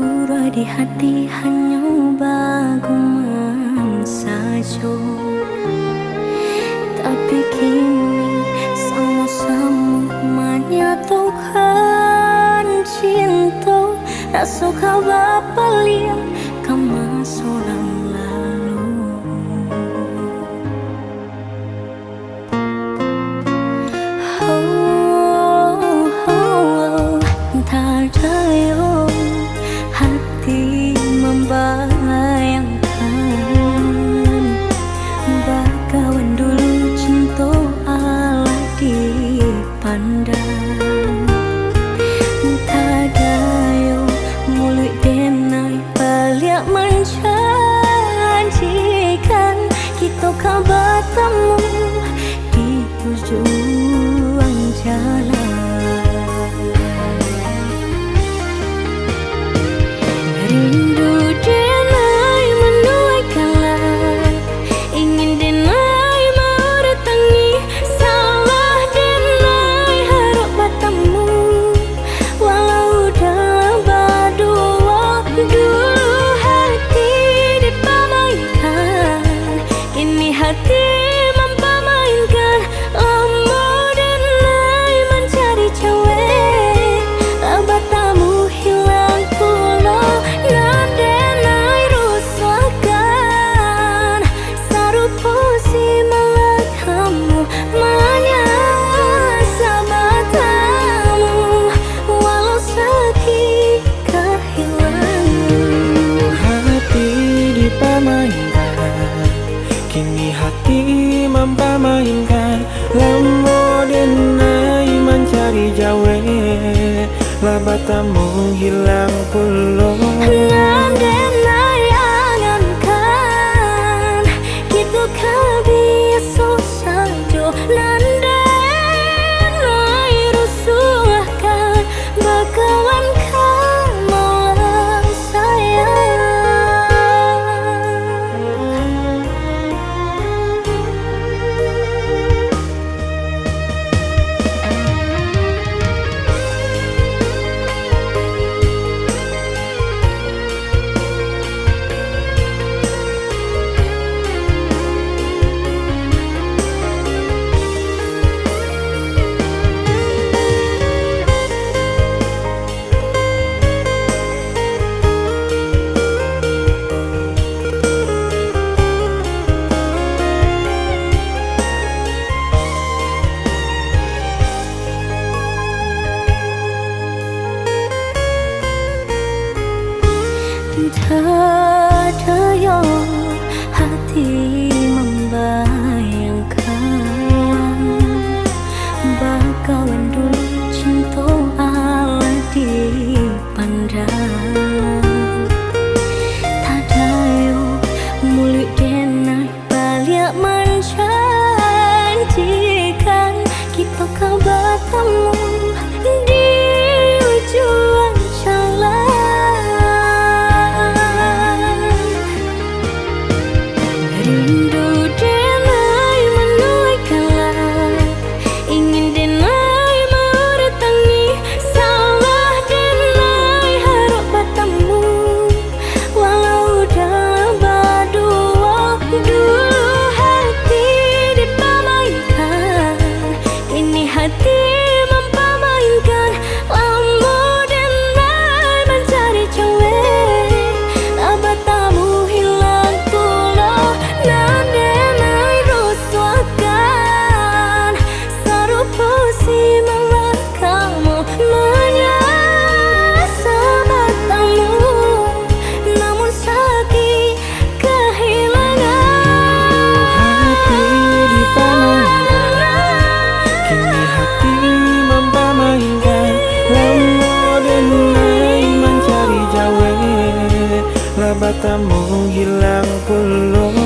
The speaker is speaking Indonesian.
Dulu di hati hanya baguman saja, tapi kini sama-sama menyatukan cinta. Rasa kau bapalia kama seorang lalu. Tak ada hati membayangkan bakawan dulu cinta ala dipandang. Tak ada mulut denai balik menjanjikan kita kau bertemu di ujung jalan. Rindu denai menuai kalah, ingin denai meretangi, salah denai harap bertemu. Walau dalam berdua, dulu hati dipermainkan, kini hati mempermainkan. Lama denai mencari cewek, bertemu hilang pulau. Kini hati mempermainkan, lama denai mencari jawe, lah batamu hilang pulau. Nan denai angankan, kita kebiasa saja. Nan denai rusuhkan, bakawan kamu sayang. Terdaya hati membayangkan bakawan dulu cinta ala dipandang. Tak ada mulut denai balik menjanjikan kita kau bertemu di ujung jalan. Rindu denai menuai kalah, ingin denai meretangi, salah denai harap bertemu. Walau dalam berdua, dulu hati dipermainkan, kini hati mempermainkan. Lama denai mencari cewek, tak bertemu hilang pulau. Nan denai rusuhkan, serupa si malah kamu menyasa bertemu, namun sakit kehilangan. Hati dipermainkan, kini hati mempermainkan. Lama denai mencari jawe, lah batamu hilang pulau.